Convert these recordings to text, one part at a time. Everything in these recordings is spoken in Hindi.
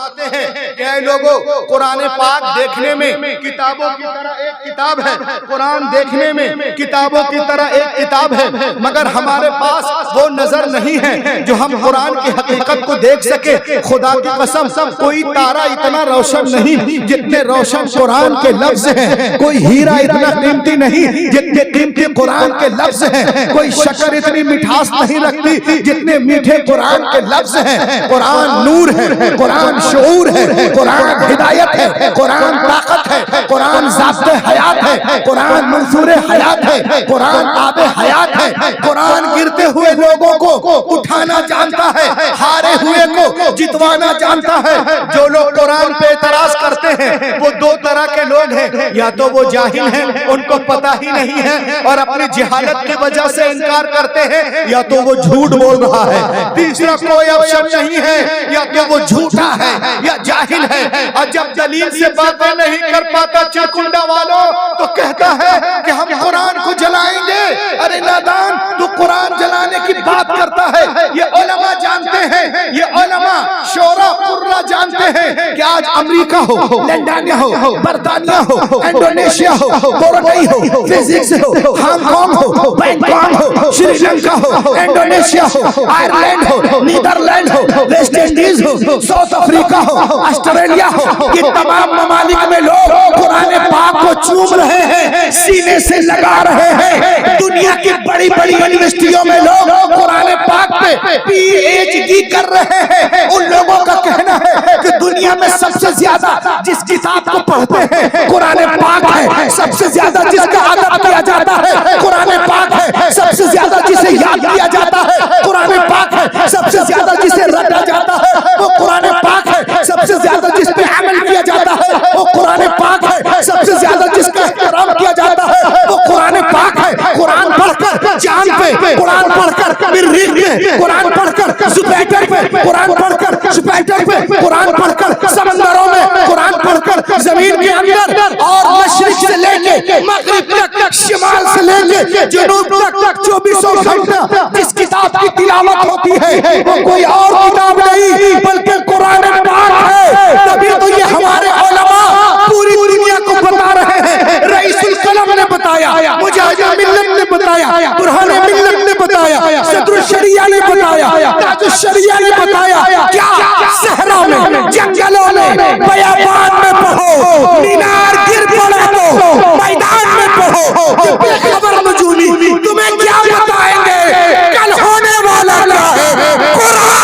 फरमाते हैं कि ऐ लोगों, कुरान पाक देखने में किताबों की तरह एक किताब है, कुरान देखने में किताबों की तरह एक किताब है, मगर हमारे पास वो नजर नहीं है जो हम कुरान की हकीकत को देख सके। खुदा की कसम, कोई तारा इतना रोशन नहीं जितने रोशन कुरान के लफ्ज हैं, कोई हीरा इतना कीमती नहीं जितने कीमती कुरान के लफ्ज हैं, कोई शक्कर इतनी मिठास नहीं रखती जितने मीठे कुरान के लफ्ज हैं। कुरान नूर है, कुरान शऊर है, कुरान हिदायत है, कुरान ताकत है, कुरान ज़ाब्ते हयात है, कुरान मंसूर हयात है, कुरान आबे हयात है। कुरान गिरते हुए लोगों को उठाना जानता है, हारे हुए को जितवाना जानता है। जो लोग कुरान पे एतराज करते हैं वो दो तरह के लोग हैं, या तो वो जाहिल हैं, उनको पता ही नहीं है और अपनी जहालत की वजह से इनकार करते हैं, या तो वो झूठ बोल रहा है। तीसरा कोई ऑप्शन नहीं है, या तो वो झूठा है या जाहिल है। और जब दलील से बातें नहीं कर पाता चिरकुंडा वालों, तो कहता है कि हम कुरान को जलाएंगे। अरे नादान, तू कुरान जलाने की बात करता है। ये उलमा जानते हैं, ये उलमा शोरा कुर्रा जानते हैं कि आज अमेरिका हो, लंदन हो, बर्तानिया हो, इंडोनेशिया हो, कोरोनई हो, फिजिक्स हो, हांगकांग हो, बैंकॉक हो, श्रीलंका हो, इंडोनेशिया हो, आयरलैंड हो, नीदरलैंड हो, वेस्ट इंडीज हो, साउथ अफ्रीका हो, ऑस्ट्रेलिया हो, ये तमाम ममालिक में लोग कुरान पाक को चूम रहे हैं, सीने से लगा रहे हैं। दुनिया की बड़ी बड़ी यूनिवर्सिटियों में लोग कुरान पाक पे पीएचडी कर रहे हैं। उन लोगों का कहना है कि दुनिया में सबसे ज्यादा जिस किताब को पढ़ते हैं कुरान पाक है, सबसे ज्यादा जिसका अदब किया जाता है कुरान पाक है, सबसे ज्यादा जिसे याद किया जाता है कुरान पाक है, सबसे ज्यादा जिसे रटा जाता है वो कुरान पाक है, सबसे ज्यादा जिस पे अमल किया जाता है वो कुरान पाक है, सबसे ज्यादा जिसका एहतराम किया जाता है वो कुरान पाक है। कुरान पढ़कर चांद पे, कुरान पढ़कर मरीख पे, कुरान पढ़कर जुपिटर पे, कुरान पढ़कर जुपिटर पे, कुरान पढ़कर समंदरों में, कुरान पढ़कर जमीन के अंदर, और मशरिक से लेके मगरिब तक, शिमाल से लेके जनूब तक 24 घंटा जिस किताब की तिलावत होती है वो कोई और किताब नहीं बल्कि कुरान पाक है। तभी तो ये हमारे उलमा पूरी दुनिया को बता रहे हैं। रईसुल कलम ने बताया, मुजाहिद मिल्लत ने बताया, बुरहान मिल्लत ने बताया, सदरुल शरिया ने बताया, ताजुल शरिया ने बताया। क्या सहरा में, जंगलों में, बयाबान में पढ़ो, मीनार गिर पड़ा तो मैदान में पढ़ो, बेखबर मजूली तुम्हें क्या बताएंगे कल होने वाला क्या है। कुरान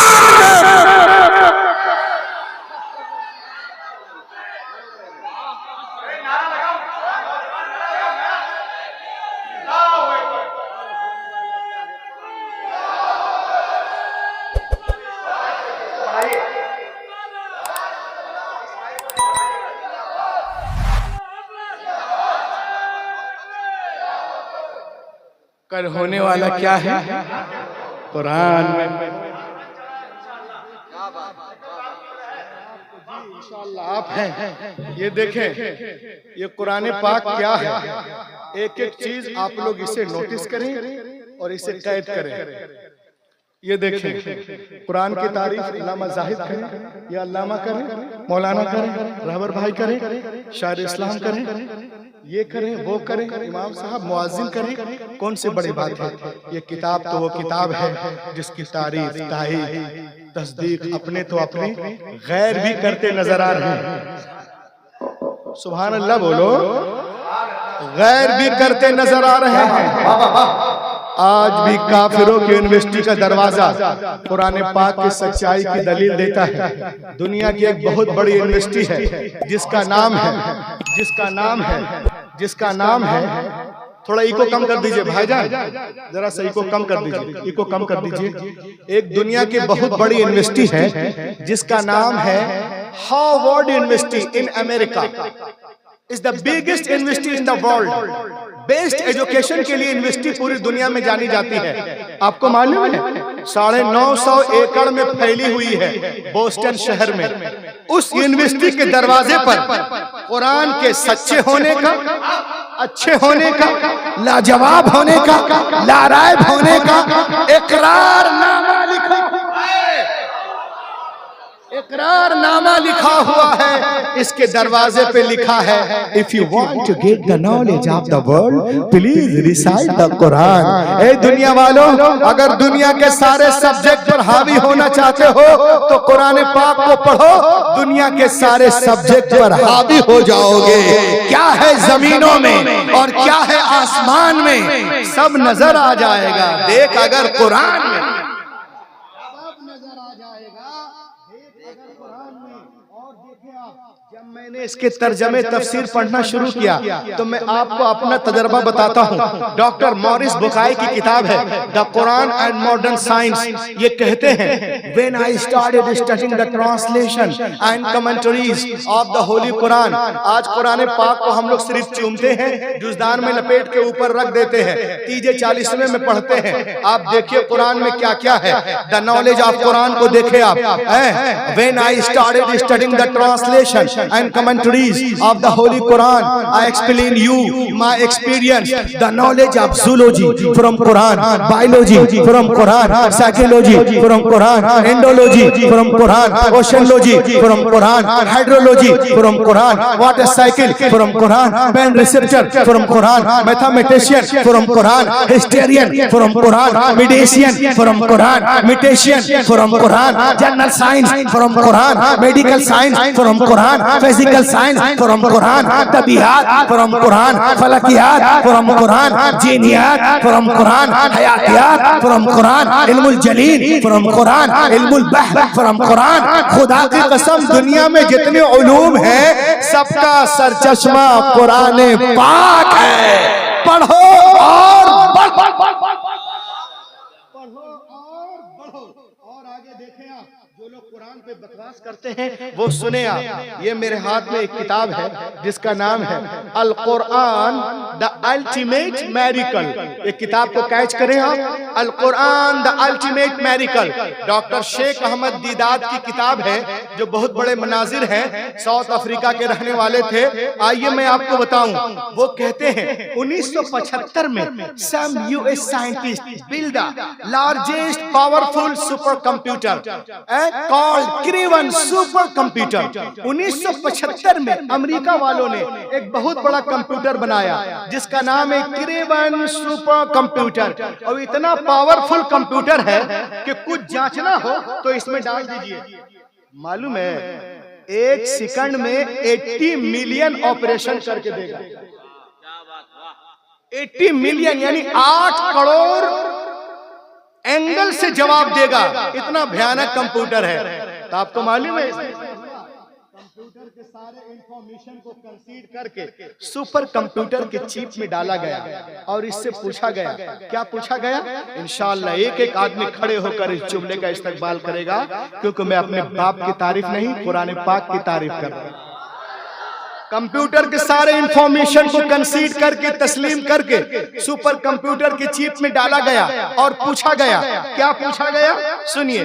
कल होने वाला क्या है कुरान में। इंशाअल्लाह आप हैं, ये देखें ये कुरान पाक क्या है। एक एक चीज आप लोग इसे नोटिस करें और इसे कैद करें। ये देखें कुरान की तारीफ अल्लामा जाहिद करें या अल्लामा करें, मौलाना करें, रहबर भाई करें, शायर इस्लाम करें, ये करें वो करें, इमाम साहब मुअज्जिन करें, कौन से बड़ी बात है। ये किताब तो वो किताब है जिसकी तारीफ, ताहीद, तस्दीक अपने तो अपने गैर भी करते नजर आ रहे हैं। सुभान अल्लाह बोलो, गैर भी करते नजर आ रहे हैं। आज भी काफिरों की यूनिवर्सिटी का दरवाजा कुरान पाक की सच्चाई की दलील देता है। दुनिया की एक बहुत बड़ी यूनिवर्सिटी है जिसका नाम है थोड़ा इको कम कर दीजिए भाईजान, जरा सा इको कम कर दीजिए, इको कम कर दीजिए। एक दुनिया की बहुत बड़ी यूनिवर्सिटी है जिसका नाम है Harvard university in America. Is the biggest university in the world. Best education के लिए यूनिवर्सिटी पूरी दुनिया में जानी जाती है। आपको मालूम है 950 एकड़ में फैली हुई है बोस्टन शहर में। उस यूनिवर्सिटी के दरवाजे पर कुरान के सच्चे होने का, अच्छे होने का, लाजवाब होने का, लारायब होने का इकरारनामा लिखा हुआ है। इकरारनामा लिखा हुआ है, इसके दरवाजे पे लिखा है, if you want to get the knowledge of the world please recite the Quran. ए दुनिया वालों, अगर दुनिया के सारे सब्जेक्ट पर हावी होना चाहते हो तो कुरान पाक को पढ़ो, दुनिया के सारे सब्जेक्ट पर हावी हो जाओगे। क्या है जमीनों में और क्या है आसमान में, सब नजर आ जाएगा। देख अगर कुरान में, नजर आ जाएगा। देख अगर कुरान में। और देखिए आप, जब मैंने इसके तर्जमे तफसीर पढ़ना शुरू किया तो मैं आपको अपना तजर्बा बताता हूँ। डॉक्टर मॉरिस बुखारी की किताब है the Quran and modern science. ये कहते हैं, when I started studying the translation and commentaries of the holy Quran. आज कुरान पाक को हम लोग सिर्फ चूमते हैं, जुज़दान में लपेट के ऊपर रख देते हैं, तीजे 40वें में पढ़ते हैं। आप देखिए कुरान में क्या क्या है। द नॉलेज ऑफ कुरान को देखे आप। When I started studying the translation and commentaries of the Holy Quran, I explain you my experience, the knowledge of zoology from Quran, biology from Quran, psychology from Quran, endology from Quran, oceanology from Quran, hydrology from Quran, water cycle from Quran, pain receptor from Quran, mathematician from Quran, historian from Quran, medician from Quran, mutation from Quran, general science from Quran, medical science from Quran, physical science from Quran, तबीयत फ्रॉम कुरान, फलकियात फ्रॉम कुरान, जीनियात फ्रॉम कुरान, हयातियात फ्रॉम कुरान, इल्मुल जलील फ्रॉम कुरान, इल्मुल बहर फ्रॉम कुरान। खुदा की कसम, दुनिया में जितने उलूम हैं सबका सरचश्मा कुरान पाक है। पढ़ो और आगे देखें आप। जो लोग कुरान पे बकवास करते हैं वो सुने आप। ये मेरे हाथ में एक किताब है जिसका नाम है Al Quran the ultimate miracle. एक किताब को कैच करें आप, Al Quran the ultimate miracle. Doctor Sheikh Ahmed Deedat की किताब है, जो बहुत बड़े मनाजिर हैं, साउथ अफ्रीका के रहने वाले थे। आइए मैं आपको बताऊं, वो कहते हैं 1975 में some US scientist build the largest powerful super computer called Cray one super computer. 1975 में अमेरिका वालों ने एक बहुत बड़ा कंप्यूटर बनाया जिसका नाम है क्रेवन सुपर कंप्यूटर। और इतना पावरफुल कंप्यूटर है कि कुछ जांचना हो तो इसमें डाल दीजिए। मालूम है एक सेकंड में 80 मिलियन ऑपरेशन करके देगा। 80 मिलियन यानी 8 करोड़ एंगल से जवाब देगा। इतना भयानक कंप्यूटर है। तो आपको मालूम है कंप्यूटर के सारे इंफॉर्मेशन को कंसीड करके सुपर कंप्यूटर के चिप में डाला गया और इससे पूछा गया, क्या पूछा गया? इंशाअल्लाह एक एक आदमी खड़े होकर इस जुमले का इस्तकबाल करेगा, क्योंकि मैं अपने बाप की तारीफ नहीं, कुरान पाक की तारीफ कर रहा हूं। कंप्यूटर के सारे इंफॉर्मेशन को कंसीड करके तस्लीम करके सुपर कंप्यूटर के चिप में डाला गया और पूछा गया, क्या पूछा गया? सुनिए,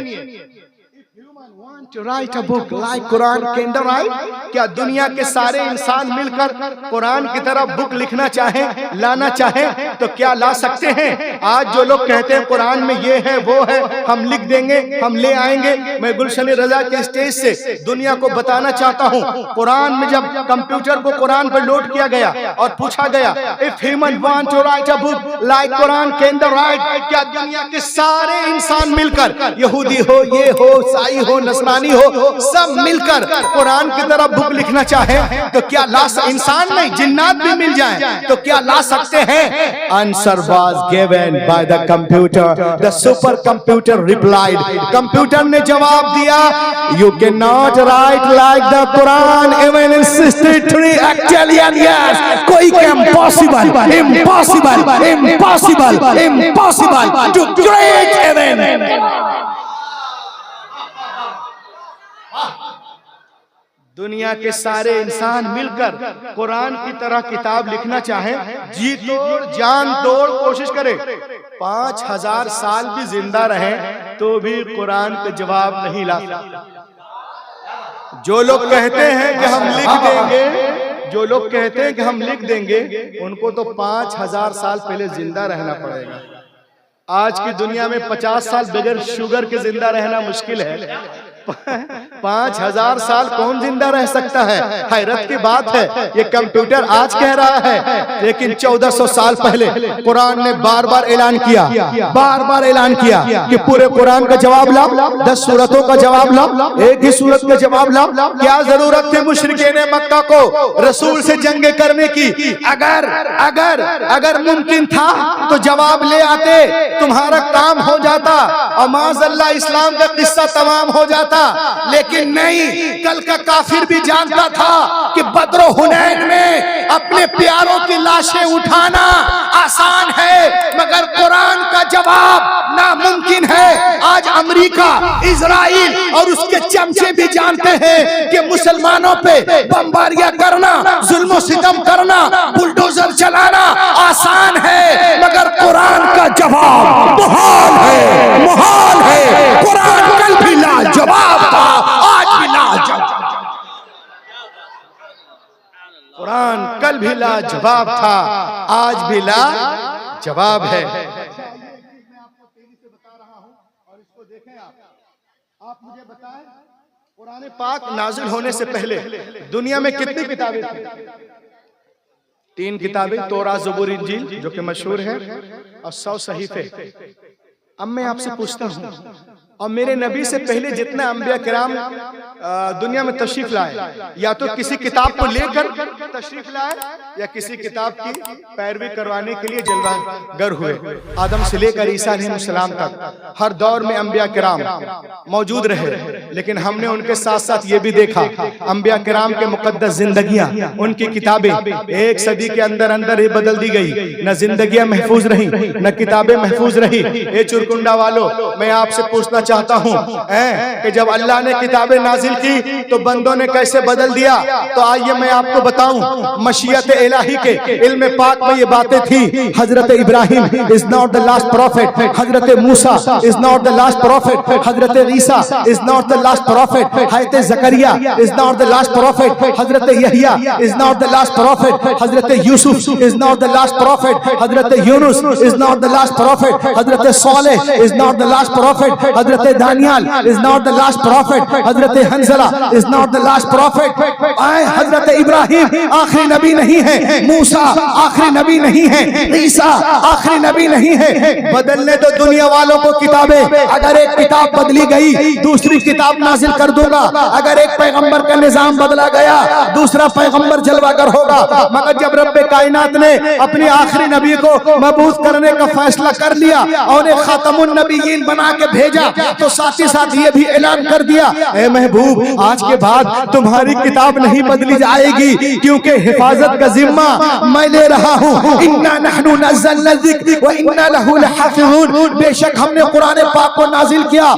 to write a book like Quran can write? क्या दुनिया के सारे इंसान मिलकर कुरान की तरह बुक लिखना चाहें, लाना चाहें तो क्या ला सकते हैं? आज जो लोग कहते हैं कुरान में ये है वो है, हम लिख देंगे, हम ले आएंगे, मैं गुलशन रजा के स्टेज से दुनिया को बताना चाहता हूँ, कुरान में जब कंप्यूटर को कुरान पर लोड किया गया और पूछा गया if human want to write a book like Quran can the right? क्या दुनिया के सारे इंसान मिलकर, यहूदी हो, ये हो, ईसाई हो, नसरानी हो, सब मिलकर कुरान की तरह बुक लिखना चाहे तो क्या ला? इंसान नहीं, जिन्नात भी मिल जाए तो क्या ला सकते हैं? Answer was given by the computer. The super computer replied, computer ने जवाब दिया, you can not write like the Quran even in 63 actually in years. कोई impossible, impossible, impossible, impossible to create even. दुनिया के सारे इंसान मिलकर कुरान की तरह किताब लिखना चाहें, जी तोड़ जान तोड़ कोशिश करें, 5000 साल भी जिंदा रहें तो भी कुरान का जवाब नहीं ला सकते। जो लोग कहते हैं कि हम लिख देंगे, जो लोग कहते हैं कि हम लिख देंगे, उनको तो 5000 साल पहले जिंदा रहना पड़ेगा। आज की दुनिया में 50 साल बगैर शुगर के जिंदा रहना मुश्किल है। 5000 साल कौन जिंदा रह सकता है? हैरत की बात है, ये कंप्यूटर आज कह रहा है, लेकिन 1400 साल पहले कुरान ने बार बार ऐलान किया कि पूरे कुरान का जवाब लाओ, 10 सूरतों का जवाब लाओ, एक ही सूरत का जवाब लाओ। क्या जरूरत थी मुशरिकीन मक्का को रसूल से जंग करने की? अगर मुमकिन था तो जवाब ले आते, तुम्हारा काम हो जाता और माज़अल्लाह इस्लाम का किस्सा तमाम हो जाता। लेकिन नहीं, कल का काफिर भी जानता था कि बद्र हुनैन में अपने प्यारों की लाशें उठाना आसान है, मगर कुरान का जवाब नामुमकिन है। आज अमेरिका, इजराइल और उसके चमचे भी जानते हैं कि मुसलमानों पे बमबारियां करना, जुल्म सितम करना, बुलडोजर चलाना आसान है, मगर कुरान का जवाब मुहाल है। कुरान कल भी लाजवाब था, आज भी लाजवाब। कुरान कल भी लाजवाब था, आज भी लाजवाब है। आप मुझे बताएं, कुरान पाक नाजिल होने से पहले दुनिया में कितनी किताबें थी? 3 किताबें, तौरात, ज़बूर, इंजील, जो कि मशहूर है, और 100 सहीफे। अब मैं आपसे पूछता हूँ, और मेरे नबी से पहले जितने अंबिया किराम दुनिया में तशरीफ लाए, या तो किसी किताब को लेकर तशरीफ लाए या किसी किताब की पैरवी करवाने के लिए जलवागर हुए। आदम से लेकर ईसा अलैहिस्सलाम तक हर दौर में अंबिया किराम मौजूद रहे, लेकिन हमने उनके साथ साथ ये भी देखा अंबिया किराम के मुकद्दस जिंदगियां, उनकी किताबें 1 सदी के अंदर ही बदल दी गई। न जिंदगियां महफूज रही, न किताबें महफूज रही। ए चुरकुंडा वालों, मैं आपसे पूछना चाहता हूँ कि जब अल्लाह ने किताबें नाजिल की तो बंदों ने कैसे बदल दिया? तो आइए मैं आपको बताऊं, मशीयत इलाही के इल्म पाक में ये बातें थी। Hazrat Ibrahim is not the last prophet, Hazrat Musa is not the last prophet, Hazrat Isa is not the last prophet, Hazrat Zakariya is not the last prophet, Hazrat Yahya is not the last prophet, Hazrat Yusuf is not the last prophet, Hazrat Yunus is not the last prophet, Hazrat Saleh is not the last prophet, Hazrat Daniyal is not the last prophet, Hazrat Hanzala is not the last prophet. हजरत इब्राहिम आखिरी नबी नहीं है, मूसा आखिरी नबी नहीं है, ईसा आखिरी नबी नहीं है। बदलने दो दुनिया वालों को किताबें। अगर एक किताब बदली गई, दूसरी किताब नाजिल कर दूंगा। अगर एक पैगंबर का निजाम बदला गया, दूसरा पैगंबर जलवागर होगा। मगर जब रब्बे कायनात ने अपनी आखिरी नबी को मबूस करने का फैसला कर लिया और उन्हें खातमुन नबीयीन बना के भेजा, तो साथ ही साथ ये भी ऐलान कर दिया, ए महबूब, आज के बाद तुम्हारी किताब नहीं बदली जाएगी, क्योंकि हिफाजत का जिम्मा मैं ले रहा हूँ। इन्ना नहनु नज़्ज़लना ज़िक्र व इन्ना लहू लहाफ़िज़ून। बेशक हमने कुरान पाक को नाजिल किया।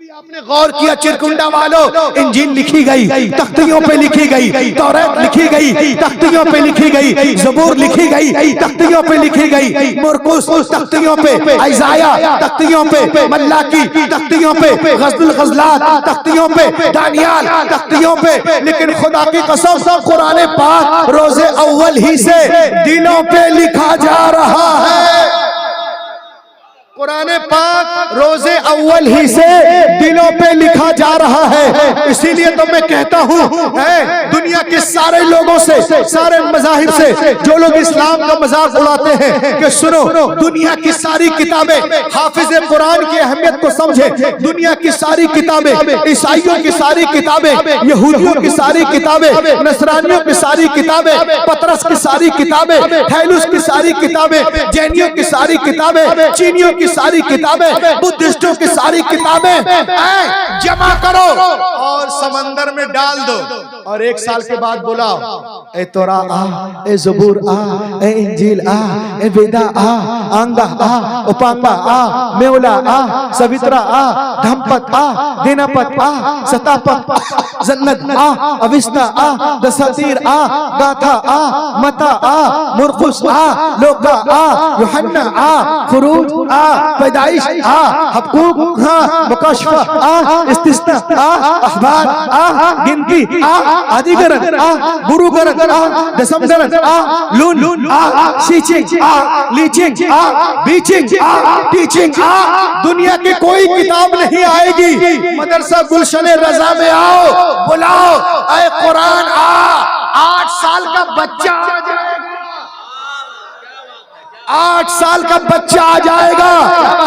आपने गौर किया चिरकुंडा वालों, इंजील लिखी गई, तख्तियों पे लिखी गई, तौरात लिखी गई, तख्तियों पे लिखी गई, ज़बूर लिखी गई, तख्तियों पे लिखी गई, मुरकुस तख्तियों पे, इज़ाया तख्तियों पे, मल्लाकी तख्तियों पे, गज़लुल गज़लात तख्तियों पे, दानियाल तख्तियों पे। लेकिन खुदा की कसम, कुरान पाक रोज़े अव्वल ही से दिलों पे लिखा जा रहा है। कुरान पाक रोजे अव्वल ही से दिलों पे लिखा जा रहा है। इसीलिए तो मैं कहता हूँ, दुनिया के सारे लोगों से, सारे मज़ाहिब से जो लोग इस्लाम का मजाक उड़ाते हैं कि सुनो, दुनिया की सारी किताबें, हाफिज कुरान की अहमियत को समझे। दुनिया की सारी किताबें, ईसाइयों की सारी किताबें, यहूदियों की सारी किताबें, नसरानियों की सारी किताबें, पतरस की सारी किताबें, थैलुस की सारी किताबें, जैनियों की सारी किताबें, चीनियों की सारी किताबें, बुद्धिस्टों की सारी किताबें जमा करो और समंदर में डाल दो, और 1 साल के बाद बुलाओ, ए तोरा आ, ए ज़बूर आ, ए इंजील आ, ए वेदा आ, आंगा आ, उपांगा आ, मेउला आ, सवित्रा आ, धमपत आ, दिनपत आ, सतापत आ, जन्नत आ, अविस्ता आ, दसातीर आ, गाथा आ, मता आ, मुरकुस आ, लोका आ, यूहन्ना आ, खुरूज आ, पैदाइश हकूक मुकशफ इस्तिस्ना अखबार गिनती अधिकरण गुरुकरण दशमकरण लून शीचिंग लीचिंग बीचिंग टीचिंग। दुनिया की कोई किताब नहीं आएगी। मदरसा गुलशन रजा में आओ, बुलाओ, ऐ कुरान आ। 8 साल का बच्चा आ जाएगा, 8 साल का बच्चा आ जाएगा।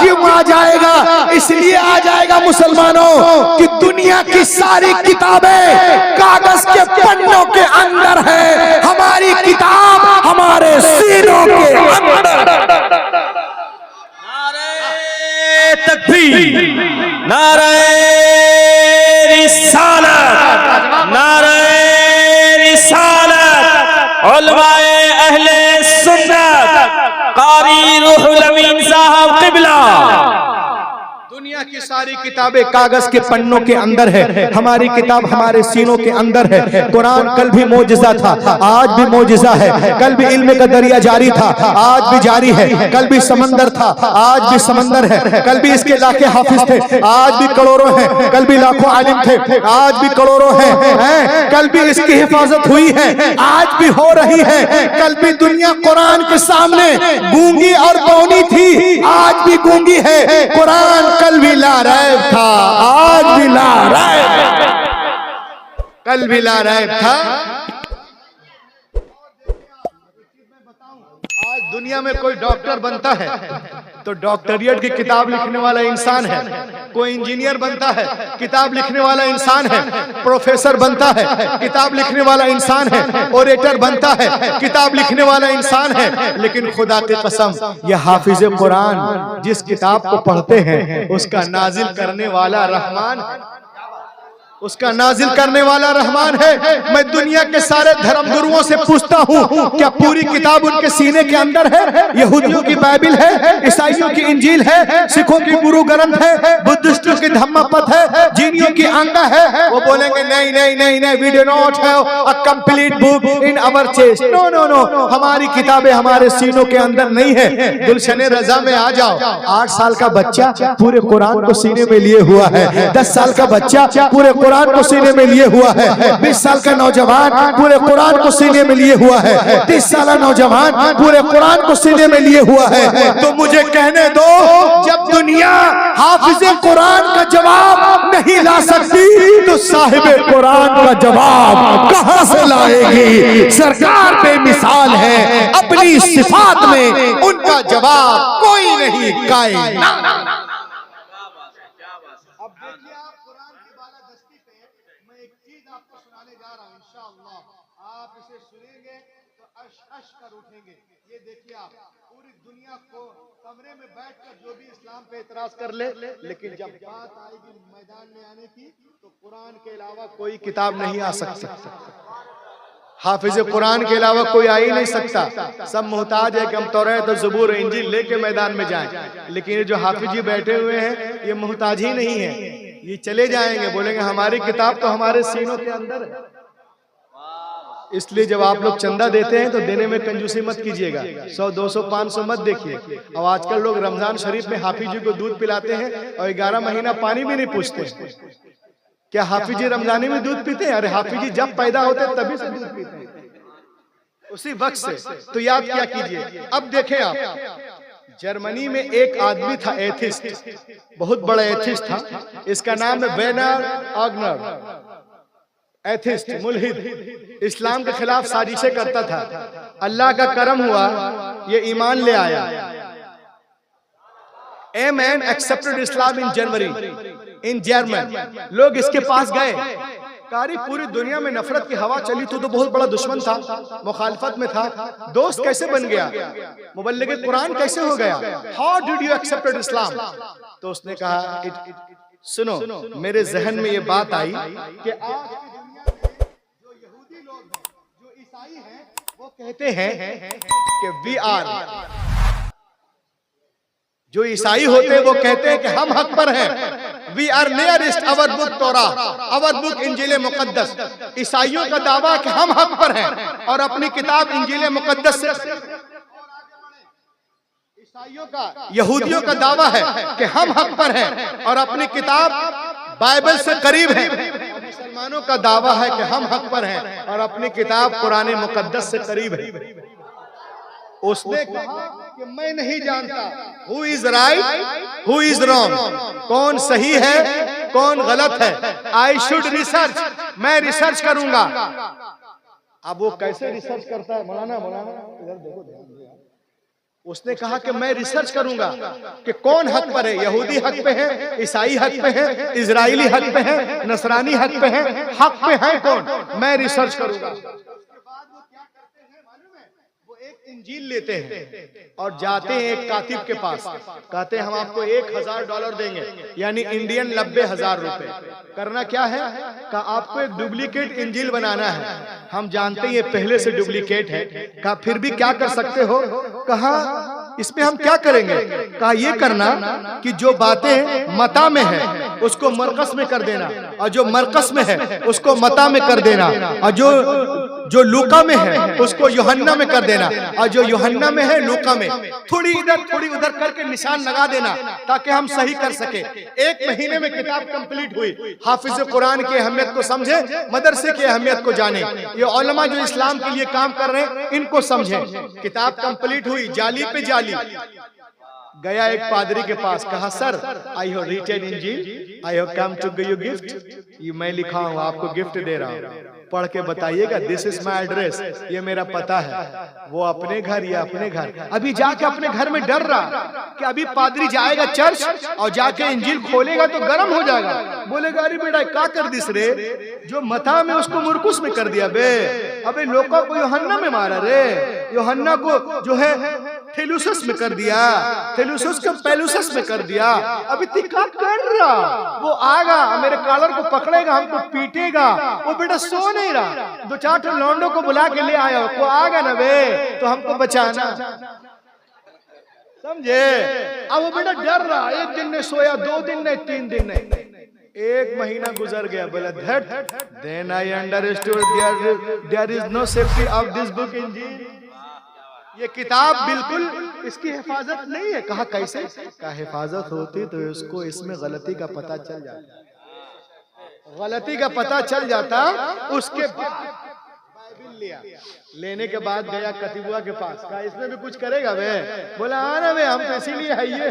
क्यों आ जाएगा? इसलिए आ जाएगा मुसलमानों कि दुनिया की सारी किताबें कागज के पन्नों के अंदर है, हमारी किताब हमारे सीनों के अंदर। नारे तकबीर, नारे रिसालत, नारे रिसालत। उलमाए अहले सुन्नत, कारी रूहुल अमीन साहब क़िबला। दुनिया की सारी किताबें कागज के पन्नों के अंदर है, हमारी किताब हमारे सीनों के अंदर है। कुरान कल भी मौजिज़ा था, आज भी मौजिज़ा है। कल भी इल्म का दरिया जारी था, आज भी जारी है। कल भी समंदर था, आज भी समंदर है। कल भी इसके लाखे हाफिज थे, आज भी करोड़ों हैं। कल भी लाखों आलिम थे, आज भी करोड़ों हैं। कल भी इसकी हिफाजत हुई है, आज भी हो रही है। कल भी दुनिया कुरान के सामने गूंगी और बौनी थी, आज भी गूंगी है। कुरान कल भी लारैब था, आज भी लारैब, कल भी लारैब था। आज दुनिया में कोई डॉक्टर बनता है तो डॉक्टरिएट की किताब लिखने वाला इंसान है। कोई इंजीनियर बनता है, किताब लिखने वाला इंसान है। प्रोफेसर बनता है, किताब लिखने वाला इंसान है। ओरेटर बनता है, किताब लिखने वाला इंसान है। लेकिन खुदा की कसम, यह हाफिज कुरान जिस किताब को पढ़ते हैं उसका नाजिल करने वाला रहमान, उसका नाजिल करने वाला रहमान है। मैं दुनिया के सारे धर्मगुरुओं से पूछता हूँ, क्या पूरी किताब उनके सीने के अंदर है? यहूदियों की बाइबिल है, ईसाइयों की इंजील है, सिखों की गुरु ग्रंथ है, बुद्धिस्टों की धम्मपद है, जीनियों की अंगा है। वो बोलेंगे नहीं नहीं नहीं नहीं, we do not have a complete book in our chest. No no no, हमारी किताबें हमारे सीनों के अंदर नहीं है। गुलशन रजा में आ जाओ। 8 साल का बच्चा पूरे कुरान को सीने में लिए हुआ है। 10 साल का बच्चा पूरे कुरान को सीने में लिए हुआ है। 20 साल का नौजवान पूरे कुरान को सीने में लिए हुआ है। 30 साल नौजवान पूरे कुरान को सीने में लिए हुआ है। तो मुझे कहने दो, जब दुनिया हाफिज कुरान का जवाब नहीं ला सकती तो साहिब कुरान का जवाब कहां से लाएगी? सरकार बेमिसाल है, अपनी सिफात में उनका जवाब कोई नहीं कायम। आप इसे सुनेंगे तो अश कर उठेंगे। ये देखिए, आप पूरी दुनिया को कमरे में बैठकर जो भी इस्लाम पे इतराज कर ले, लेकिन जब बात आएगी मैदान में आने की तो कुरान के अलावा कोई किताब नहीं आ सकती। हाफिज कुरान के अलावा कोई आ ही नहीं सकता। सब मोहताज है कि हम तौरात और ज़बूर इंजील लेके मैदान में जाएं, लेकिन ये जो हाफिज जी बैठे हुए हैं ये मोहताज ही नहीं है। ये चले जाएंगे, बोलेंगे हमारी किताब तो हमारे सीनों के अंदर है। इसलिए जब आप लोग चंदा देते हैं तो देने में कंजूसी मत कीजिएगा। 100, 200, 500 मत देखिए। अब आजकल लोग रमजान शरीफ में हाफिज जी को दूध पिलाते हैं और 11 महीना पानी भी नहीं पूछते। क्या हाफिज जी रमजानी में दूध पीते हैं? अरे हाफिज जी जब पैदा होते तभी से दूध पीते हैं, उसी वक्त से। तो याद क्या कीजिए। अब देखें आप, जर्मनी में एक आदमी था एथिस्ट, बहुत बड़ा एथिस्ट था। इसका नाम है वेर्नर आग्नर। एथिस्ट, मुल्हिद, इस्लाम के खिलाफ साजिशें करता था। अल्लाह का करम हुआ, ये ईमान ले आया। A man accepted Islam in January in German। लोग इसके पास गए, कारी पूरी दुनिया में नफरत की हवा चली तो बहुत बड़ा दुश्मन था, मुखालफत में था। दोस्त कैसे बन गया? मुबल्लिग कुरान कैसे हो गया? How did you accept Islam? तो उसने कहा, सुनो, मेरे जहन में ये बात आई कि आज जो यहूदी लोग हैं, जो ईसाई हैं, वो कहते हैं कि वी आर, जो ईसाई होते हैं वो कहते हैं कि हम हक पर हैं। We are nearest our book Torah, our book इंजील मुकद्दस। ईसाइयों का दावा कि हम हक पर हैं और अपनी किताब इंजील मुकद्दस से ईसाइयों का, यहूदियों का दावा है कि हम हक पर हैं और अपनी किताब बाइबल से करीब हैं। मुसलमानों का दावा है कि हम हक पर हैं और अपनी किताब कुरान मुकद्दस से करीब है। उसने कहा कि मैं नहीं जानता who is right who is wrong, कौन सही है कौन गलत है। आई शुड रिसर्च, मैं रिसर्च करूंगा। अब वो कैसे रिसर्च करता है? मौलाना इधर देखो, ध्यान दो। उसने कहा कि मैं रिसर्च करूंगा कि कौन हक पर है। यहूदी हक पे है, ईसाई हक पे है, इजराइली हक पे है, नसरानी हक पे है, हक पे है कौन? मैं रिसर्च करूंगा। इंजील लेते हैं और जाते हैं एक कातिब के पास, कहते हैं हम आपको $1000 देंगे, यानी इंडियन 90,000 रुपए। करना क्या है? कहा आपको एक डुप्लीकेट इंजील बनाना है। हम जानते हैं ये पहले से डुप्लीकेट है। कहा फिर भी क्या कर सकते हो? कहा इसमें हम क्या करेंगे? कहा ये करना कि जो बातें मता में है उसको मरकस में कर देना, और जो मरकस में है उसको मता में कर देना, और जो लूका में है उसको यूहन्ना में कर देना, और जो यूहन्ना में है लूका में थोड़ी इधर थोड़ी उधर करके निशान लगा देना, ताकि हम सही कर सके। 1 महीने में किताब कंप्लीट हुई। हाफिज कुरान की अहमियत को समझे, मदरसे की अहमियत को जाने। ये उलमा जो इस्लाम के लिए काम कर रहे हैं इनको समझे। किताब कंप्लीट हुई, जाली पे जाली। गया एक पादरी के पास, कहा sir I have written Injil, I have come to give you gift. ये मैं लिखा हूँ, आपको गिफ्ट दे रहा हूँ, पढ़ के बताइएगा। दिस इज माई एड्रेस, ये मेरा पता है। वो अपने घर या अपने घर, अभी जाके अपने घर में डर रहा कि अभी पादरी जाएगा चर्च और जाके इंजील खोलेगा तो गर्म हो जाएगा। बोलेगा अरे बेटा क्या कर दिस रे, जो मथा में उसको मुरकुस में कर दिया बे, अबे लोगों को यूहन्ना में मारा रे, यूहन्ना को जो है थेलुसस में कर दिया, थेलुसस को पेलुसस में कर दिया। अभी तिक्का कर रहा, वो आगा मेरे कॉलर को पकड़ेगा, हमको पीटेगा। वो बेटा सो नहीं रहा, 2-4 लौंडों को बुला के ले आया, वो आगा ना बे तो हमको बचाना, समझे? अब वो बेटा डर रहा, 1 दिन नहीं सोया, 2 दिन नहीं, 3 दिन नहीं, 1 महीना गुजर गया। बोला that then I understood there is no safety of this book Injil. ये किताब बिल्कुल इसकी हिफाजत नहीं है। कहा कैसे? कहा हिफाजत होती तो इसको इसमें गलती का पता चल जाता, गलती का पता चल जाता। उसके बाद बाइबिल लिया, लेने के बाद गया कतीबुआ के पास, कहा इसमें भी कुछ करेगा वे? बोला हाँ ना वे, हम तो इसीलिए है, ये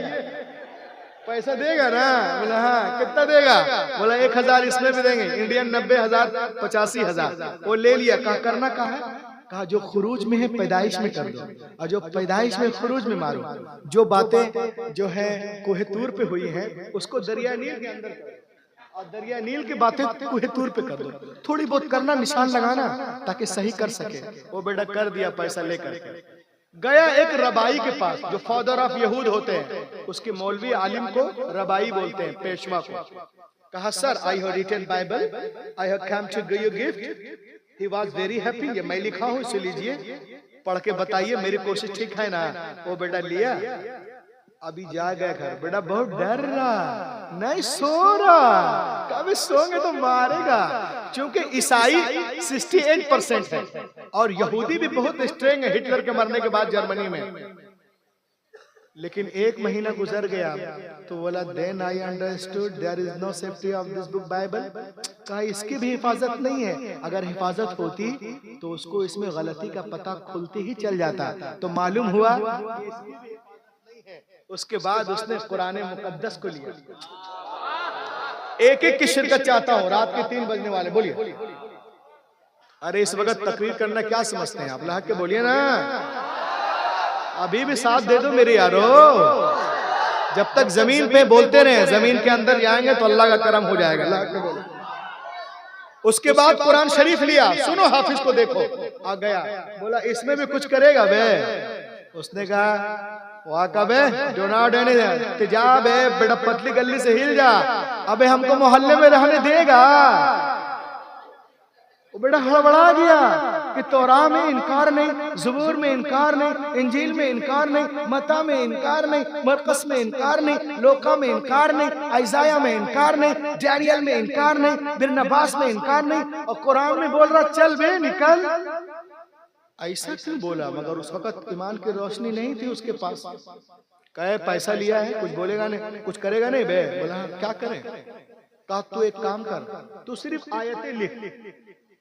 पैसा देगा ना? बोला हाँ। कितना देगा? बोला 1000 इसमें भी देंगे, इंडियन 90,000, 85,000। वो ले लिया। कहा करना कहा है? कहा जो खुरूज में है पैदाइश में कर दो, और जो पैदाइश में खुरूज में मारो। जो बातें जो है कोहे तूर पे हुई हैं उसको दरिया नील के अंदर करो, और दरिया नील की बातें कोहे तूर पे कर दो। थोड़ी बहुत करना, निशान लगाना, ताकि सही कर सके। वो बेटा कर दिया, पैसा लेकर गया एक रबाई के पास जो फादर ऑफ यहूद होते हैं, उसके मौलवी आलिम को रबाई बोलते हैं, पेशवा को। कहा sir I have written Bible, I have come to give you gift. He was very happy। ये मैं लिखा हूँ, इसे लीजिए, पढ़ के बताइए मेरी कोशिश ठीक है ना? वो बेटा लिया, अभी जा गया घर। बेटा बहुत डर रहा, नहीं सो रहा, कभी सोंगे तो मारेगा। क्योंकि ईसाई 68% है और यहूदी भी बहुत स्ट्रेंग है हिटलर के मरने के बाद जर्मनी में। लेकिन 1 महीना गुजर गया तो बोला then I understood there is no safety of this book Bible. कहा इसकी भी हिफाजत नहीं है, अगर हिफाजत होती तो उसको इसमें गलती का पता खुलते ही चल जाता। तो मालूम हुआ। उसके बाद उसने कुरान मुकद्दस को लिया। एक की शिरकत चाहता हूँ, रात के 3 बजने वाले, बोलिए। अरे इस वक्त तकरीर करना क्या समझते हैं आप? लाख के बोलिए ना, अभी भी साथ दे दो मेरे यारो। जब तक जमीन पे बोलते रहे, जमीन के अंदर जाएंगे तो अल्लाह का करम हो जाएगा। उसके बाद कुरान शरीफ लिया, सुनो हाफिज को देखो, आ गया। बोला इसमें भी कुछ करेगा बे? उसने कहा वाह कबे जा बे बेटा, पतली गली से हिल जा, अबे हमको मोहल्ले में रहने देगा? वो बेटा हड़बड़ा गया कि तौरा में इनकार नहीं, ज़बूर में इनकार नहीं, इंजील में इनकार नहीं, मता में इनकार नहीं, मरकस में इनकार नहीं, लोका में इनकार नहीं, आइज़ाया में इनकार नहीं, डैनियल में इनकार नहीं, बिरनबास में इनकार नहीं, और कुरान में बोल रहा चल बे निकल। ऐसा क्यों बोला? मगर उस वक्त ईमान की रोशनी नहीं थी उसके पास। कहे पैसा लिया है, कुछ बोलेगा नहीं, कुछ करेगा नहीं बे। बोला क्या करें? कहा तू एक काम कर, तू सिर्फ आयतें लिख,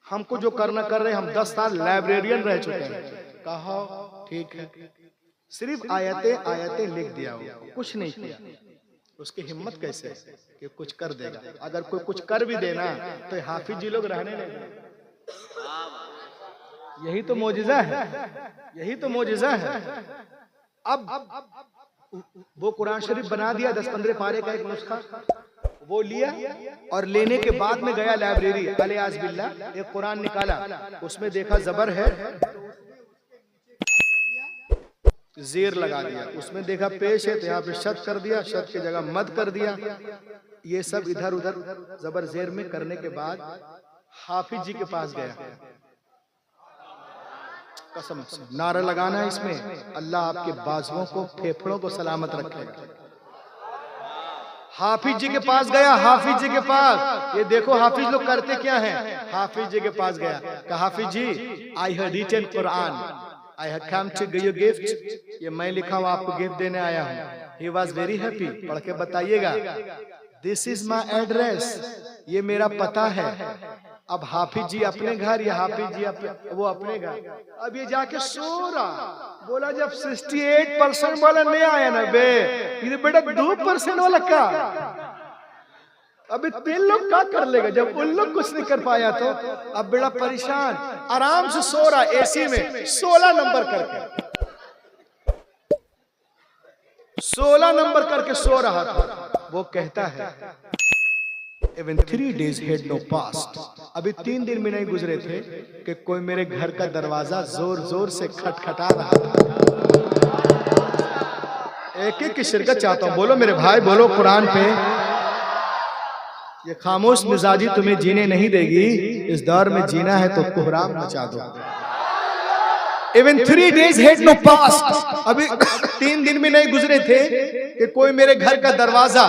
हमको जो करना कर रहे, हम 10 साल लाइब्रेरियन रह चुके हैं। कहा ठीक है, सिर्फ आयतें लिख दिया, कुछ नहीं किया। उसकी हिम्मत कैसे कि कुछ कर देगा? अगर कोई कुछ कर भी देना तो हाफिज जी लोग रहने नहीं। यही तो मौजिजा है, यही तो मौजिजा है। अब वो कुरान शरीफ बना दिया 10-15 पारे का एक नुस्खा, वो लिया और लेने के बाद में गया लाइब्रेरी, अलियाज़ बिल्लाह, एक कुरान निकाला, उसमें देखा जबर है, जेर लगा दिया, उसमें देखा पेश है तो यहाँ पे शत कर दिया, शत की जगह मद कर दिया। ये सब इधर उधर जबर जेर में करने के बाद हाफिज जी के पास गया। कसम से नारा लगाना है इसमें, अल्लाह आपके बाजुओं को, फेफड़ों को सलामत रखेगा। हाफिज जी के पास गया, हाफिज जी के पास, ये देखो हाफिज लोग करते क्या हैं। हाफिज जी के पास गया, कहा Hafiz ji, I have written Quran, I have come to give you gift, ये मैं लिखा हूं, आपको गिफ्ट देने आया हूं। ही वॉज वेरी हैप्पी, पढ़ के बताइएगा। दिस इज माई एड्रेस, ये मेरा पता है। अब हाफिज जी अपने घर, या हाफिज जी वो अपने घर। अब ये जाके सो रहा, बोला जब 68% वाला नहीं आया ना बे, ये बेटा 2% वाला क्या? अभी 3 लोग क्या कर लेगा जब उन लोग कुछ नहीं कर पाया तो? अब बेटा परेशान, आराम से सो रहा एसी में, 16 नंबर करके, 16 नंबर करके सो रहा था। वो कहता है Even 3 days had no passed, अभी 3 दिन भी नहीं गुजरे थे कि कोई मेरे घर का दरवाजा जोर जोर से खटखटा रहा था। एक एक की शिरकत चाहता हूं, बोलो मेरे भाई, बोलो कुरान पे। ये खामोश मिजाजी तुम्हें जीने नहीं देगी, इस दौर में जीना है तो कोहराम मचा दो। Even 3 days had no passed, अभी 3 दिन भी नहीं गुजरे थे कि कोई मेरे घर का दरवाजा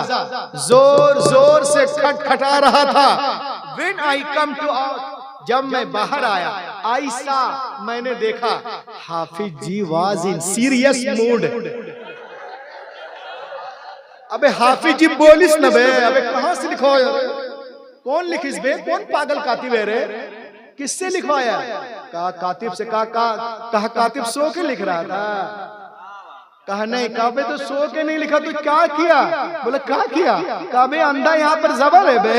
जोर जोर से खटखटा रहा था। When I come to out, जब मैं बाहर आया, आइसा मैंने देखा, हाफिज जी वाज इन सीरियस मूड। अबे हाफिज जी बोलिस न बे, अबे कहां से लिखो, कौन लिखिस बे, कौन पागल कातिब है रे, किससे लिखवाया? कहा कातिब से। कहा कातिब सो के लिख रहा था। कहा नहीं, काबे तो सो के नहीं लिखा, तो क्या किया? बोले क्या किया? काबे अंधा यहाँ पर जबर है बे,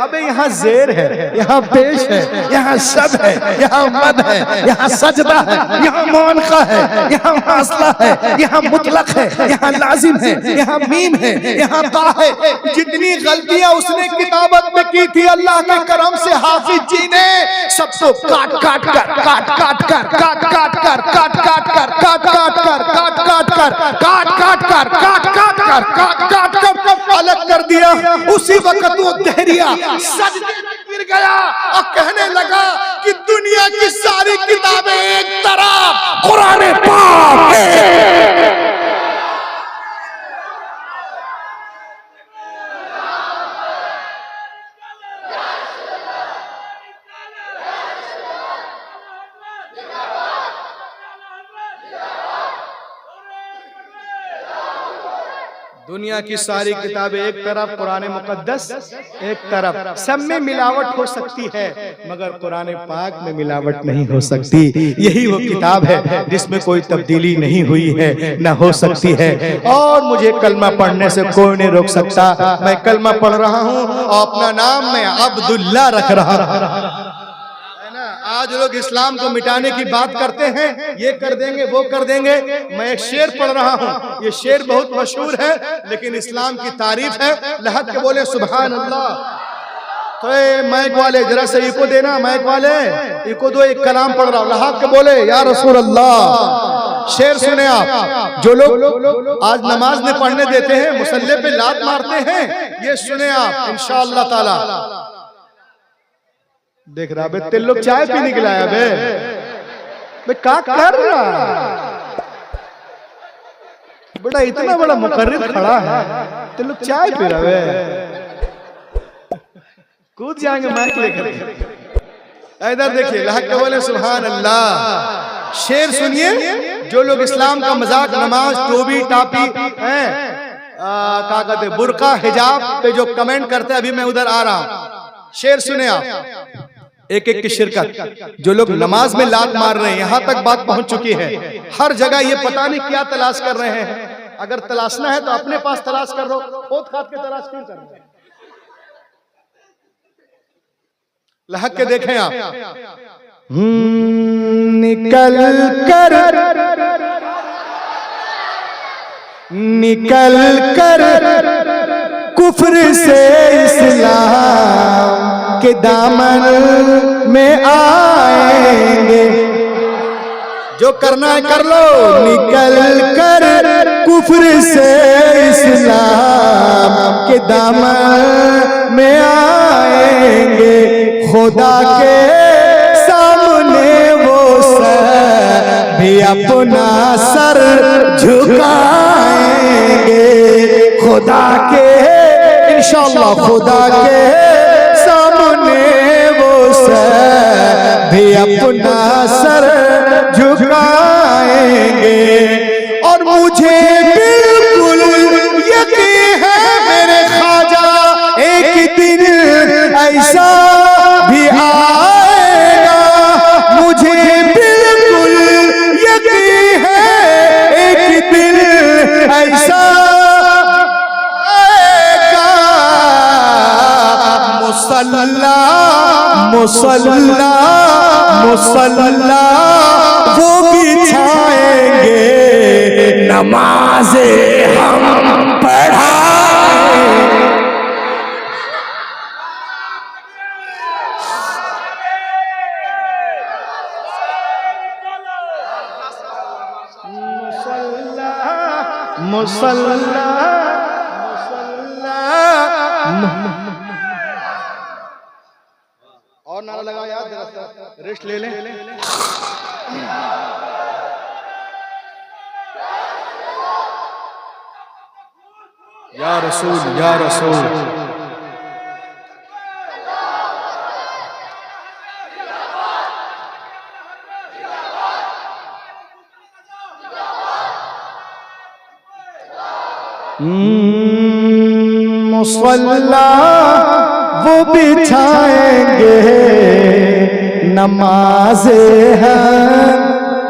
अबे यहाँ जेर है, यहाँ पेश है, यहाँ शद है, यहाँ मद है, यहाँ सजदा है, यहाँ मौनका है, यहाँ फासला है, यहाँ मुतलक है, यहाँ लाजिम है, यहाँ मीम है, यहाँ ता है। जितनी गलतियां उसने किताबत में की थी, अल्लाह के करम से हाफिज जी ने सबको काट काट कर काट काट कर काट काट कर काट काट कर काट काट कर काट काट कर काट काट कर काट काट कर काट काट कर अलग कर दिया। उसी वक्त वो दहरिया सजदे में गिर गया और कहने लगा कि दुनिया की सारी किताबें एक तरफ, कुरान पाक है। दुनिया की सारी किताबें एक तरफ, कुरान मुकद्दस एक तरफ। सब में मिलावट हो सकती है मगर कुरान पाक में मिलावट नहीं हो सकती। यही वो किताब है जिसमें कोई तब्दीली नहीं हुई है, न हो सकती है। और मुझे कलमा पढ़ने से कोई नहीं रोक सकता। मैं कलमा पढ़ रहा हूँ और अपना नाम मैं अब्दुल्ला रख रहा हूँ। आज लोग इस्लाम को मिटाने की बात करते हैं, ये कर देंगे वो कर देंगे। मैं एक शेर पढ़ रहा हूँ, ये शेर बहुत मशहूर है लेकिन इस्लाम की तारीफ है। लहद के बोले सुभान अल्लाह। तो माइक वाले जरा से इको देना, माइक वाले इको दो, एक कलाम पढ़ रहा हूँ। लहद के बोले या रसूल अल्लाह। शेर सुने आप, जो लोग आज नमाज में पढ़ने देते हैं, मुसल्ले पे लात मारते हैं, ये सुने आप इंशाअल्लाह ताला। देख रहा बे, तेल लोग चाय पीने के लाया बे क्या कर रहा? बड़ा इतना बड़ा मुकर्रिर खड़ा है, तेल लोग चाय पी रहा बे। कूद जाएंगे माइक लेकर। इधर देखिए, लहक के बोले सुभान अल्लाह। शेर सुनिए, जो लोग इस्लाम का मजाक, नमाज, टोपी, टापी हैं, क्या कहते, बुर्का, हिजाब पे जो कमेंट करते हैं, अभी मैं उधर आ रहा हूं, शेर सुने आप, एक एक की शिरकत। जो लोग नमाज में लात मार रहे हैं, यहां तक बात पहुंच चुकी है, हर जगह ये पता नहीं क्या तलाश कर रहे हैं। अगर तलाशना है तो अपने पास तलाश कर लो, खोद खाद के तलाश क्यों कर रहे हैं? लहक के देखें आप, निकल कर कुफ्र से इस्लाम के दामन में आएंगे। जो करना है कर लो, निकल कर कुफ्र से इस्लाम के दामन में आएंगे। खुदा के सामने वो सर भी अपना सर झुकाएंगे। खुदा के इंशाअल्लाह खुदा के सामने वो सर भी अपना सर झुकाएंगे। और मुझे बिल्कुल यकीन है मेरे ख्वाजा, एक दिन ऐसा भी आएगा। मुझे बिल्कुल यकीन है एक दिन ऐसा आएगा। मुसल्ला मुसल्ला मुसल्ला वो बिछाएंगे, नमाज़े हम पढ़ाएंगे। मुसल्ला और नारा लगा यार, रेस्ट ले लें। या रसूल या रसूल। मुसल्ला वो बिछाएंगे, नमाज़े हम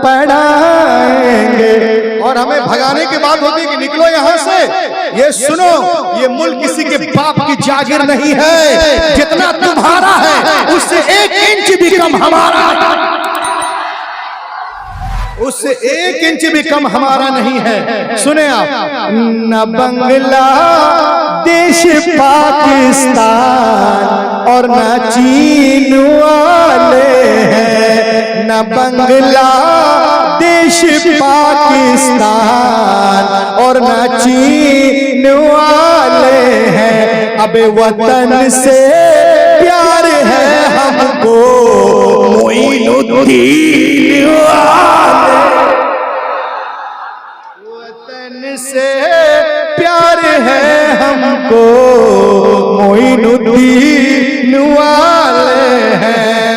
पढ़ाएंगे। और हमें भगाने की बात होती है कि निकलो यहां से। ये सुनो, ये मुल्क किसी के बाप की जागीर नहीं है। जितना तुम्हारा है उससे 1 इंच भी कम हमारा, उससे 1 इंच भी कम हमारा नहीं है। सुने आप, न बांग्लादेश पाकिस्तान और न चीन वाले हैं। न बांग्लादेश पाकिस्तान और न चीन वाले हैं। अब वतन से प्यार है हमको मोइनुद्दीन वाले। वतन से प्यार है हमको मोइनुद्दीन वाले हैं।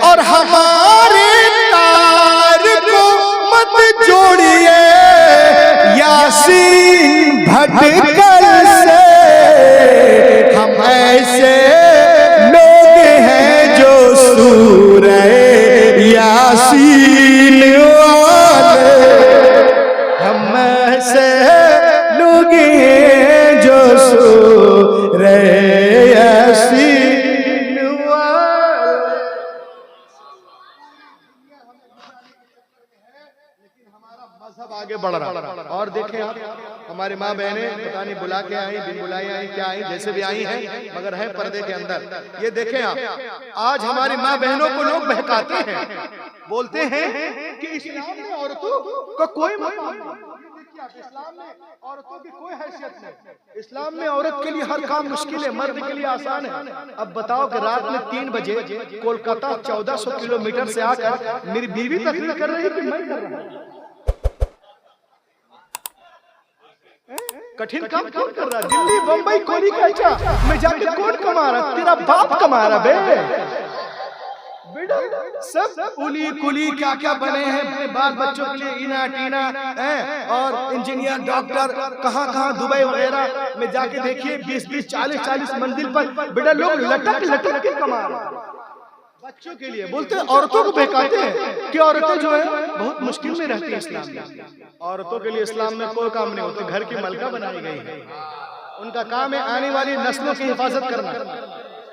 और हमारे तार को मत जोड़िए यासीन भटकल से। हम ऐसे लोग हैं जो सूरह यासीन वाले। हम ऐसे लोग हैं जो सूरह यासीन वाले। लेकिन हमारा मजहब आगे बढ़ रहा। और देखें आप, हमारे माँ बहनें पता नहीं बुला के आई, बिन बुलाई आई, क्या आई, जैसे भी आई हैं, मगर है पर्दे के अंदर। ये देखें आप, आज हमारी माँ बहनों को लोग बहकाते हैं, बोलते हैं कि इस्लाम में औरतों का कोई मकाम नहीं। इस्लाम में औरतों की कोई हैसियत नहीं। इस्लाम में औरत के लिए हर काम मुश्किल है, मर्द के लिए आसान है। अब बताओ कि रात में 3 बजे कोलकाता 1400 किलोमीटर से आकर मेरी बीवी तकरीर कर रही है कि मैं कर रहा हूं। कठिन काम कौन कर रहा? दिल्ली, बम्बई, कोलकाता में जाके कौन कमा रहा? तेरा बाप कमा रहा बे। सब कुली कुली क्या क्या बने हैं अपने बाल बच्चों के लिए, इना टीना है, और इंजीनियर डॉक्टर कहाँ दुबई वगैरह में जाके देखिए 20-20 40-40 मंजिल पर बेटा लोग लटक लटक के कमा रहे हैं बच्चों के लिए। बोलते हैं औरतों को बहकाते हैं कि औरतें जो है बहुत मुश्किल में रहती है इस्लाम में। औरतों के लिए इस्लाम में कोई काम नहीं होता, घर की मलका बनाई गई है, उनका काम है आने वाली नस्लों की हिफाजत करना।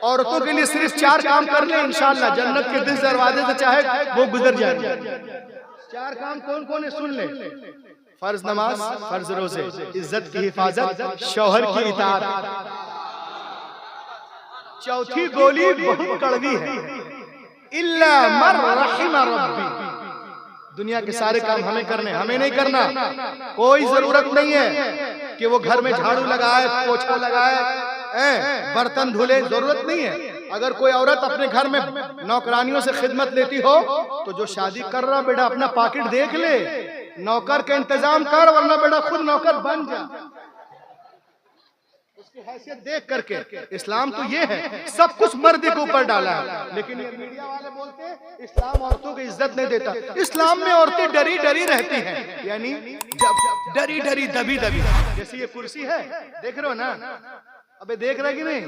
औरतों के लिए सिर्फ 4 काम कर ले, इंशाअल्लाह जन्नत के जिस दरवाजे से चाहे वो गुजर जाएंगे। 4 काम कौन कौन है सुन ले। फर्ज नमाज, फर्ज रोजे, इज्जत की हिफाजत, शौहर की इताअत। चौथी गोली बहुत कड़वी है, इल्ला मर रहिम रब्बी। दुनिया के सारे काम हमें करने, हमें नहीं करना। कोई जरूरत नहीं है कि वो घर में झाड़ू लगाए, पोछा लगाए, बर्तन धुले, जरूरत नहीं है। अगर कोई औरत अपने घर में नौकरानियों से खिदमत लेती हो तो जो शादी कर रहा बेटा अपना पॉकेट देख ले, नौकर का इंतजाम कर, वरना बेटा खुद नौकर बन जा। उसकी हैसियत देख करके। इस्लाम तो ये है सब कुछ मर्द के ऊपर डाला है, लेकिन ये मीडिया वाले बोलते हैं इस्लाम औरतों की इज्जत नहीं देता। इस्लाम में औरतें डरी डरी रहती हैं, यानी जब डरी डरी दबी दबी। जैसे ये कुर्सी है देख रहे हो ना, अबे देख रहे कि नहीं,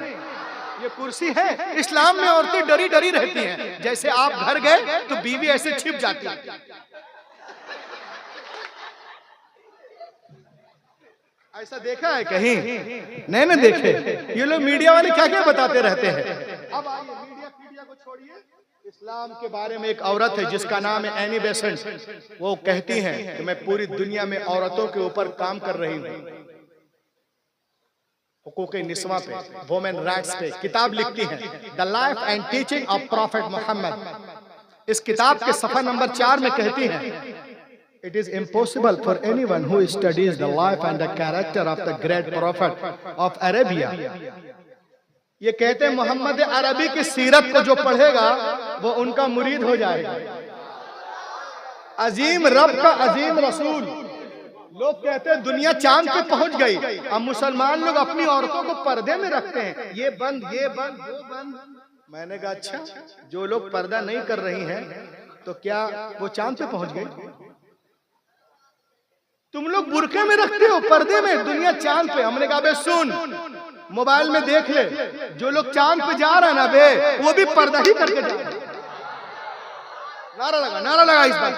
ये कुर्सी है। इस्लाम में औरतें डरी डरी रहती हैं, जैसे आप घर गए तो बीवी ऐसे छिप जाती है। ऐसा देखा है कहीं? नहीं ना देखे। ये लोग मीडिया वाले क्या क्या बताते रहते हैं। अब आइए मीडिया को छोड़िए, इस्लाम के बारे में एक औरत है जिसका नाम है एनी बेसेंट। वो कहती हैं कि मैं पूरी दुनिया में औरतों के ऊपर काम कर रही हूँ, हुकूक़े निस्वा पे, वुमेन राइट्स पे किताब लिखती हैं, the life and teaching of prophet Muhammad. इस किताब के सफ़ा नंबर 4 में कहती हैं, It is impossible for anyone who studies the life and the character of the great prophet of Arabia. ये कहते हैं मोहम्मद अरबी की सीरत को जो पढ़ेगा वो उनका मुरीद हो जाएगा। अजीम रब का अजीम रसूल। लोग कहते हैं दुनिया चांद पे पहुंच गई, अब मुसलमान लोग अपनी औरतों को पर्दे में रखते हैं, ये बंद वो बंद। मैंने कहा अच्छा, जो लोग पर्दा नहीं कर रही हैं तो क्या वो चांद पे पहुंच गई? तुम लोग बुरके में रखते हो, पर्दे में, दुनिया चांद पे। हमने कहा बे सुन, मोबाइल में देख ले, जो लोग चांद पे जा रहे हैं ना बे, वो भी पर्दा ही करके जा रहे। नारा लगा इस बात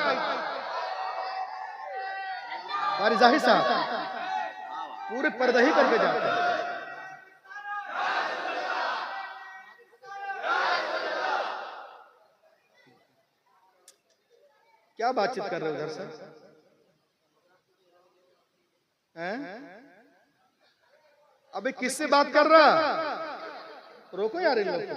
हमारी जाहिर साहब पूरे पर्दा ही करके जाते हैं। क्या बातचीत कर रहे हो उधर से? अबे किससे बात कर रहा? रोको यार इन लोग को।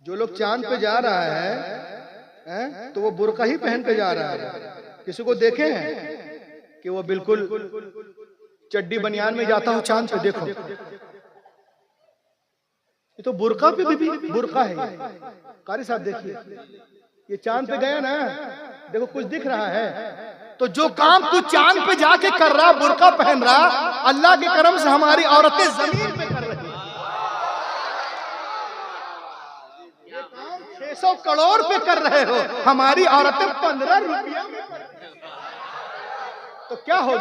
जो लोग चांद पे जा रहा है तो वो बुर्का ही पहन के जा रहा है। किसी को देखे हैं कि वो बिल्कुल चड्डी बनियान में जाता हूँ चांद पे? देखो ये तो बुर्का पे भी बुर्का है। कारी साहब देखिए, ये चांद पे गया ना, देखो कुछ दिख रहा है। तो जो काम तू चांद पे जाके कर रहा, बुर्का पहन रहा, अल्लाह के करम से हमारी औरतें जमीन पे कर रही। ये काम 600 करोड़ पे कर रहे हो, हमारी औरतें 15 रुपया में। तो क्या हो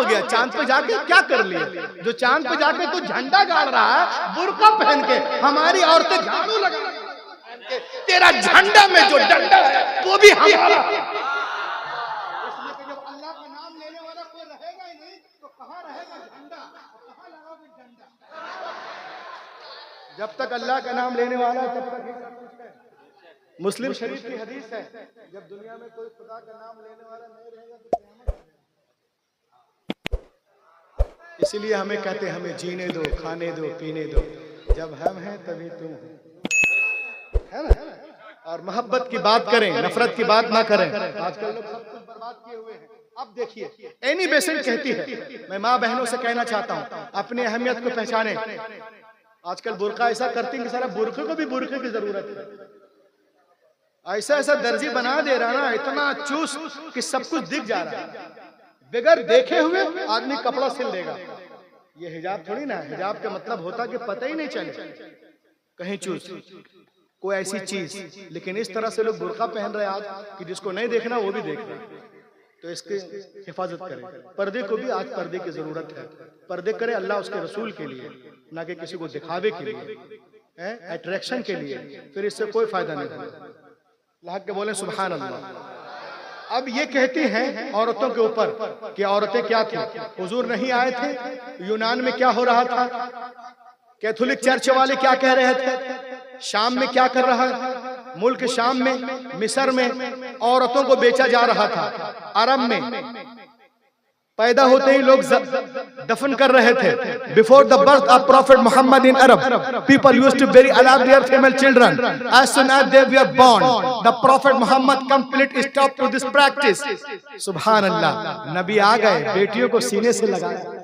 गया? चांद पे जाके क्या कर लिए? जो चांद पे जाके तू झंडा गाड़ रहा है बुर्का पहन के, हमारी औरतें झाड़ू लगा के, तेरा झंडा में जो डंडा है वो भी हमारा। जब तक अल्लाह का नाम लेने वाला है तब तक। मुस्लिम शरीफ की हदीस है, जब दुनिया में कोई खुदा का नाम लेने वाला नहीं रहेगा तो क़यामत। इसीलिए हमें कहते हैं हमें जीने दो, खाने दो, पीने दो, जब हम हैं तभी तुम हो, है ना? और मोहब्बत की बात करें, नफरत की बात ना करें। आजकल लोग सब कुछ बर्बाद किए हुए हैं। अब देखिए एनी बेसेंट कहती है, मैं माँ बहनों से कहना चाहता हूँ अपनी अहमियत को पहचाने। आजकल बुर्का ऐसा करती है कि सारा बुर्के को भी बुर्के की जरूरत है। ऐसा दर्जी बना दे रहा ना, इतना चूस कि सब कुछ दिख जा रहा है। बगैर देखे हुए आदमी कपड़ा सिल देगा। ये हिजाब थोड़ी ना, हिजाब का मतलब होता कि पता ही नहीं चले कहीं चूस। कोई ऐसी चीज। लेकिन इस तरह से लोग बुर्का पहन रहे हैं आज कि जिसको नहीं देखना वो भी देख रहे हैं। तो इसके हिफाजत करें। पर्दे को भी आज पर्दे की जरूरत है। पर्दे करें अल्लाह उसके रसूल के लिए, ना कि किसी को दिखावे के लिए, अट्रैक्शन के लिए। फिर इससे कोई फायदा नहीं होगा। लाहक के बोले सुभान अल्लाह। अब ये कहती हैं औरतों के ऊपर कि औरतें क्या थी, हुजूर नहीं आए थे, यूनान में क्या हो रहा था, कैथोलिक चर्च वाले क्या कह रहे थे, शाम में क्या कर रहा है, मुल्क शाम में, मिस्र में औरतों को बेचा जा रहा था। अरब में पैदा होते ही लोग दफन कर रहे थे। Before the birth of prophet Muhammad in Arab, people used to bury alive their female children as soon as they were born. The prophet Muhammad complete stop to this practice. सुभान अल्लाह। नबी आ गए, बेटियों को सीने से लगाया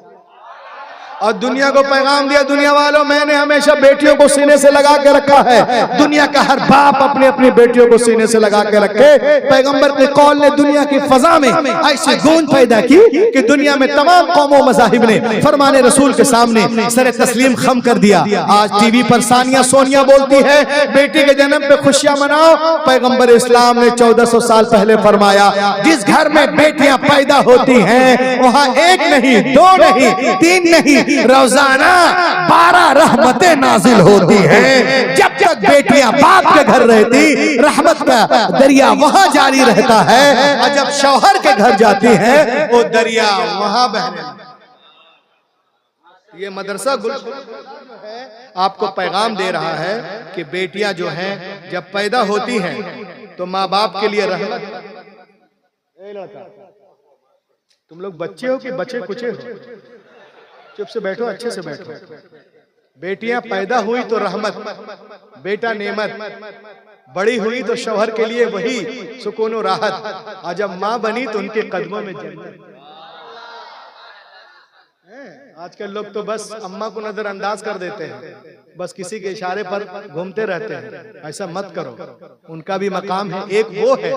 और दुनिया को पैगाम दिया, दुनिया वालों मैंने हमेशा बेटियों को सीने से लगा के रखा है। दुनिया का हर बाप अपनी अपनी बेटियों को सीने से लगा के रखे। पैगंबर के कौल ने दुनिया की फजा में ऐसी गूंज पैदा की कि दुनिया में तमाम कौमों मज़ाहिब ने फरमाने रसूल के सामने सर तस्लीम खम कर दिया। आज टीवी पर सानिया सोनिया बोलती है बेटी के जन्म पे खुशियां मनाओ। पैगंबर इस्लाम ने 1400 साल पहले फरमाया जिस घर में बेटियां पैदा होती हैं वहां एक नहीं, दो नहीं, तीन नहीं, रोजाना 12 रहमतें नाजिल होती हैं। जब तक बेटियां बाप के घर रहती रहमत का दरिया वहां जारी रहता है, और जब शौहर के घर जाती हैं वो दरिया वहां बहने। ये मदरसा है आपको पैगाम दे रहा है कि बेटियां जो हैं जब पैदा होती हैं तो माँ बाप के लिए रहमत। तुम लोग बच्चे हो कि बच्चे कुचे हो? चुप से बैठो, अच्छे से बैठो। बेटियां पैदा हुई तो रहमत, बेटा नेमत, बड़ी हुई तो शौहर के लिए वही सुकून और राहत, और जब माँ बनी तो उनके कदमों में जन्नत। आजकल लोग तो बस अम्मा को नजरअंदाज कर देते हैं, बस किसी के इशारे पर घूमते रहते हैं। ऐसा मत करो, उनका भी मकाम है। एक वो है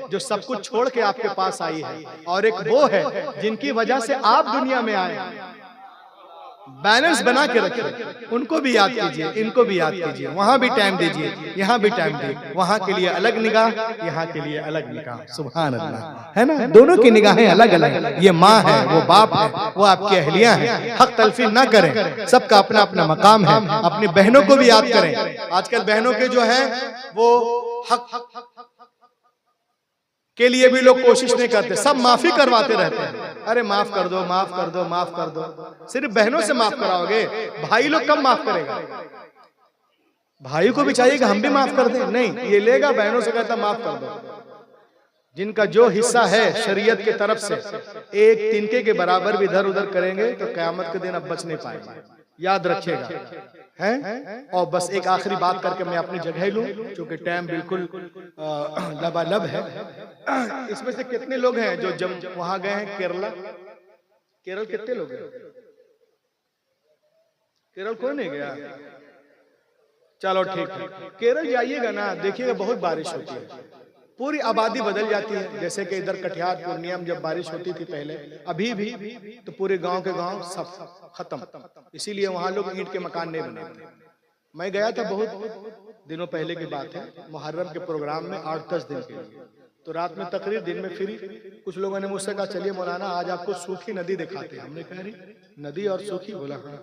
जो सब कुछ छोड़ के आपके पास आई है, और एक वो है जिनकी वजह से आप दुनिया में आए। बैलेंस बना के रखिए। उनको भी याद कीजिए, इनको भी याद कीजिए, वहां भी टाइम दीजिए, यहाँ भी टाइम दीजिए। वहां के लिए अलग निगाह, यहाँ के लिए अलग निगाह। सुभान अल्लाह, है ना? दोनों की निगाहें अलग अलग। ये माँ है, वो बाप है, वो आपकी अहलियां हैं। हक तलफी ना करें, सबका अपना अपना मकाम है। अपनी बहनों को भी याद करें। आजकल बहनों के जो है वो हक के लिए भी लोग कोशिश नहीं करते, सब माफी करवाते रहते हैं। अरे माफ कर दो, माफ कर दो, माफ कर दो। सिर्फ बहनों से माफ कराओगे, भाई लोग कम माफ करेगा। भाई को भी चाहिए कि हम भी माफ कर दें, नहीं, ये लेगा बहनों से कहता माफ कर दो। जिनका जो हिस्सा है शरीयत की तरफ से एक तिनके के बराबर भी इधर उधर करेंगे तो क़यामत के दिन अब बच नहीं पाएंगे। याद रखिएगा, हैं? और बस एक आखिरी बात करके मैं अपनी जगह लूं, क्योंकि टाइम बिल्कुल लबालब है। इसमें से कितने लोग हैं जो जब वहां गए हैं केरला? केरल कितने लोग हैं? केरल कोई नहीं गया? चलो ठीक है, केरल जाइएगा ना, देखिएगा बहुत बारिश होती है, पूरी आबादी बदल जाती है। जैसे कि इधर कटिहार पूर्णिया में जब बारिश होती थी पहले, अभी भी तो पूरे गांव के गांव सब खत्म। इसीलिए वहां लोग ईंट के मकान नहीं बनाते। मैं गया था बहुत दिनों पहले की बात है, मुहर्रम के प्रोग्राम में 8-10 दिन के लिए। तो रात में तकरीर, दिन में फ्री। कुछ लोगों ने मुझसे कहा चलिए मौलाना आज आपको सूखी नदी दिखाते हैं। हमने कहा नदी और सूखी? बोला हाँ।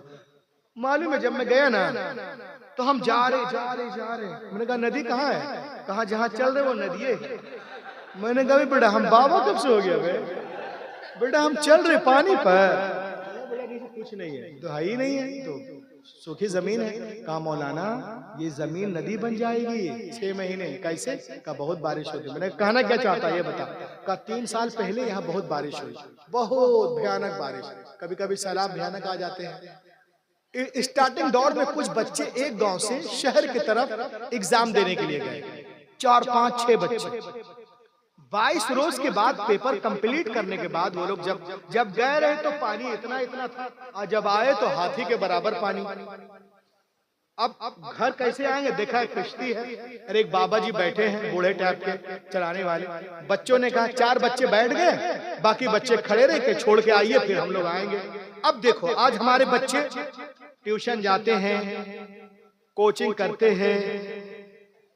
मालूम है जब मैं गया ना तो हम जा रहे। मैंने कहा नदी कहाँ है? कहा जहाँ चल रहे वो नदी है। मैंने कहा बेटा हम बाबा कब से हो गया बेटा, हम चल रहे पानी पर। कुछ नहीं है तो है ही नहीं है, तो सूखी जमीन है। कहा मौलाना ये जमीन नदी बन जाएगी 6 महीने। कैसे? का बहुत बारिश होती है। मैंने कहना क्या चाहता है ये बता। का 3 साल पहले यहाँ बहुत बारिश हुई, बहुत भयानक बारिश। कभी कभी सैलाब भयानक आ जाते हैं। स्टार्टिंग दौर में कुछ बच्चे एक गांव से शहर की तरफ एग्जाम देने के लिए गए, 4, 5, 6 बच्चे। 22 रोज के बाद पेपर कंप्लीट करने के बाद वो लोग जब गए रहे तो पानी इतना था, और जब आए तो हाथी के बराबर पानी। अब घर कैसे आएंगे? देखा है कश्ती है, अरे एक बाबा जी बैठे हैं बूढ़े टाइप के चलाने वाले। बच्चों ने कहा 4 बच्चे बैठ गए, बाकी बच्चे खड़े रहे के छोड़ के आइए फिर हम लोग आएंगे। अब देखो आज हमारे बच्चे ट्यूशन जाते हैं, कोचिंग करते हैं,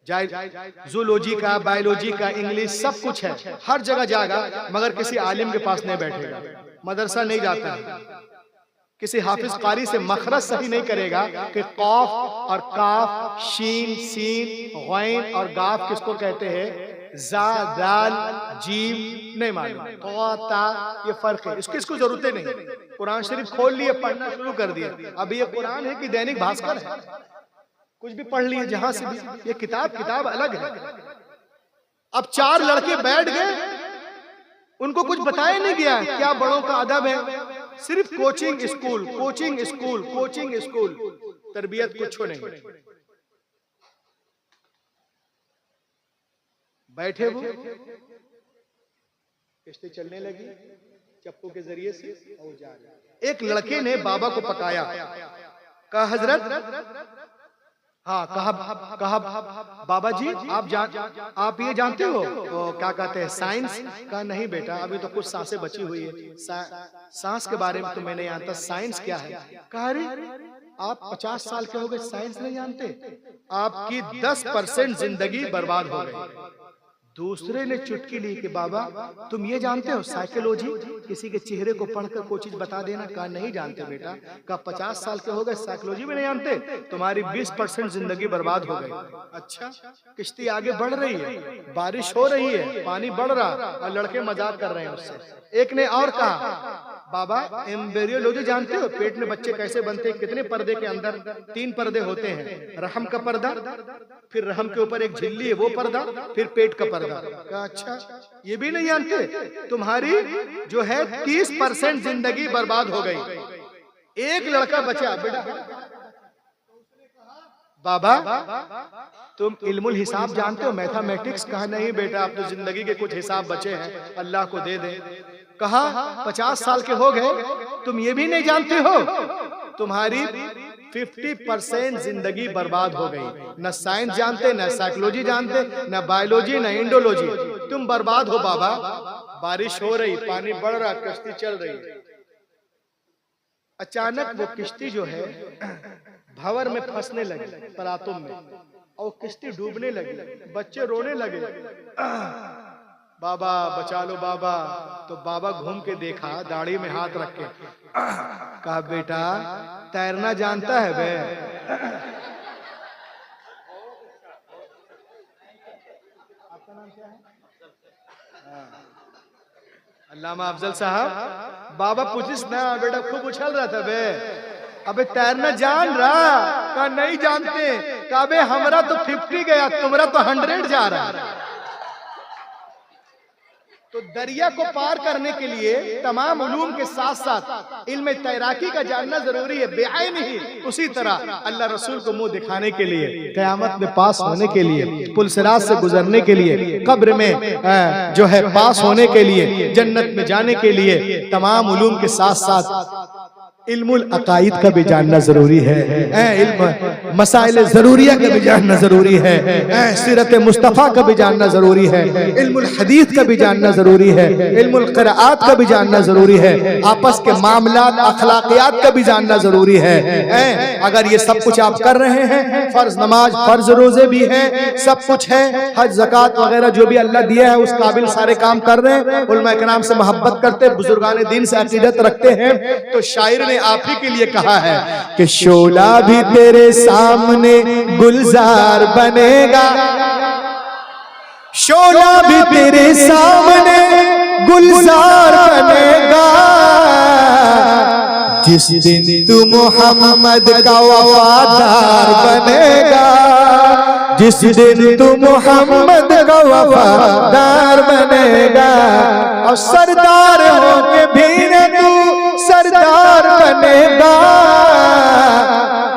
जूलॉजी का, बायोलॉजी का, इंग्लिश सब कुछ है, हर जगह जाएगा, मगर किसी आलिम के पास नहीं बैठेगा, मदरसा नहीं जाता है, किसी हाफिज कारी से मखरज सही नहीं करेगा कि कौफ और काफ, शीन, सीन, गैन और गाफ किसको कहते हैं, जा, दाल, जीम नहीं मालूम, ता, ये फर्क है, इसको जरूरत नहीं। कुरान शरीफ खोल लिए, पढ़ना शुरू कर दिया। अब ये कुरान है कि दैनिक भास्कर है, कुछ भी पढ़ लिए जहां से भी, ये किताब अलग है। अब 4 लड़के बैठ गए, उनको कुछ बताया नहीं गया क्या बड़ों का अदब है, सिर्फ कोचिंग स्कूल, तरबियत कुछ नहीं। बैठे वो, किश्ती चलने लगी चप्पू के जरिए से और जा रहे। एक लड़के ने बाबा को पकाया, कहा हजरत, हाँ कहा बाबा जी आप ये जानते हो वो क्या कहते हैं साइंस का? नहीं बेटा, अभी तो कुछ सांसें बची हुई है, सांस के बारे में तो मैं नहीं जानता, साइंस क्या है? कहा अरे आप 50 साल के हो गए, साइंस नहीं जानते? आपकी 10% जिंदगी बर्बाद हो गई। दूसरे ने चुटकी ली कि बाबा तुम ये जानते हो साइकोलॉजी, किसी के चेहरे को पढ़कर कोई चीज बता देना? कहा नहीं जानते बेटा। कहा 50 साल के हो गए, साइकोलॉजी में नहीं जानते? तुम्हारी 20% जिंदगी बर्बाद हो गई। अच्छा, किश्ती आगे बढ़ रही है, बारिश हो रही है, पानी बढ़ रहा, और लड़के मजाक कर रहे हैं उससे। एक ने और कहा बाबा एम्ब्रियोलॉजी जानते हो, पेट में बच्चे कैसे बनते हैं, कितने पर्दे के अंदर? 3 पर्दे होते हैं, रहम का पर्दा, फिर रहम के ऊपर एक झिल्ली है वो पर्दा, फिर पेट का पर्दा। अच्छा ये भी नहीं जानते? तुम्हारी जो है 30% जिंदगी बर्बाद हो गई। एक लड़का बचा बेटा, बाबा तुम इल्मुल हिसाब जानते हो, मैथमेटिक्स? कहा नहीं बेटा, अब तो जिंदगी के कुछ हिसाब बचे हैं, अल्लाह को दे दे। कहा 50 साल के हो गए, तुम ये भी नहीं जानते हो, तुम्हारी 50% जिंदगी बर्बाद हो गई। न साइंस जानते, न साइकोलॉजी जानते, न बायोलॉजी, न इंडोलॉजी, तुम बर्बाद हो बाबा। बारिश हो रही, पानी बढ़ रहा, कश्ती चल रही। अचानक वो किश्ती जो है भंवर में फंसने लगी, परातुम में, और किश्ती डूबने लगी, बच्चे रोने लगे, बाबा बचा लो बाबा। तो बाबा घूम के देखा, दाढ़ी में हाथ रख के कहा बेटा तैरना जानता है बे? आपका नाम क्या है? अल्लामा अफजल साहब। बाबा पूछिस ना बेटा, खूब उछल रहा था बे, अबे तैरना जान रहा? कहा नहीं जानते। कहा बे हमारा तो 50 गया, तुम्हारा तो 100 जा रहा। तो दरिया को पार करने के लिए तमाम उलूम के साथ साथ इल्म तैराकी का जानना जरूरी है, बेआईन ही। उसी तरह अल्लाह रसूल को मुंह दिखाने के लिए, कयामत में पास होने के लिए, पुलसिरात से गुजरने के लिए, कब्र में जो है पास होने के लिए, जन्नत में जाने के लिए, तमाम उलूम के साथ साथ इल्मुल अकाइद का भी जानना जरूरी है, इल्म मसाइल जरूरिया का भी जानना जरूरी है, सीरत मुस्तफ़ा का भी जानना जरूरी है, इल्मुल हदीस का भी जानना जरूरी है, इल्मुल क़िराअत का भी जानना जरूरी है, आपस के मामलात अखलाकियात का भी जानना जरूरी है। अगर ये सब कुछ आप कर रहे हैं, फर्ज नमाज, फर्ज रोजे भी है, सब कुछ है, हज ज़कात वगैरह जो भी अल्लाह दिया है उस काबिल सारे काम कर रहे हैं, उलमा इकराम से मोहब्बत करते, बुजुर्गान दीन से अकीदत रखते हैं, तो शायर ने आप ही के लिए कहा है कि शोला भी तेरे सामने गुलजार बनेगा, शोला भी तेरे सामने गुलजार बनेगा, जिस दिन तू मोहम्मद का वफादार बनेगा, जिस दिन तू मोहम्मद का वफादार बनेगा, और सरदार होके भी तू सरदार बनेगा,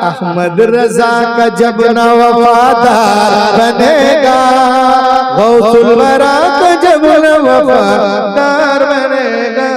अहमद रजा का जब न वफादार बनेगा, गौसुल वरा का जब न वफादार बनेगा।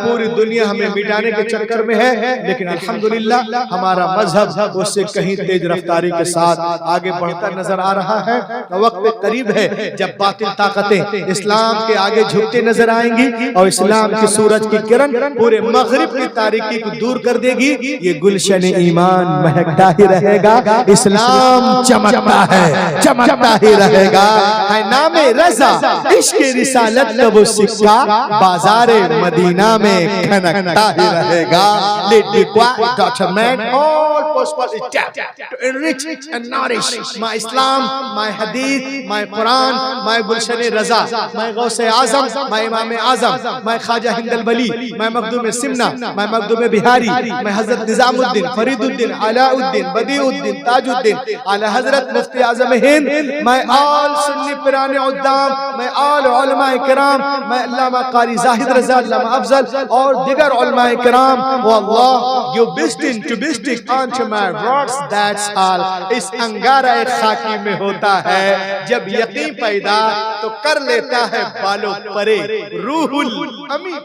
पूरी दुनिया हमें मिटाने के चक्कर में है, लेकिन अल्हम्दुलिल्लाह हमारा मजहब उससे कहीं तेज रफ्तारी के साथ आगे बढ़ता नजर आ रहा है। वक्त करीब है जब बातिल ताकतें इस्लाम के आगे झुकते नजर आएंगी और इस्लाम की सूरज की किरण पूरे मगरिब की तारीकी को दूर कर देगी। ये गुलशन ईमान महकता ही रहेगा, इस्लाम चमकता है, चमकता ही रहेगा। है नामे रजा इश्क रिसालत का वो सिक्का बाजारे मदीना में खनकता ही रहेगा। Let the quiet document all possible steps to enrich and nourish my Islam, my Hadith, my Quran, my Gulshan Raza, my Gause Azam, my Imam Azam, my Khaja Hindal Wali, my Makhdoom Simna, my Makhdoom Bihari, my Hazrat Nizamuddin, Fariduddin, Alauddin, Badiuddin, Tajuddin, Ala Hazrat Mufti Azam Hind, my all Sunni Pirane Uddam, my all Ulama Kiram, my Allama Qari Zahid Raza, Allama Afzal और दिगर उलमा किराम, वल्लाह you destined to be stick onto my words, that's all। इस अंगारा खाकी में होता है जब यकीन पैदा तो कर लेता है बालों परे रूहुल अमीन।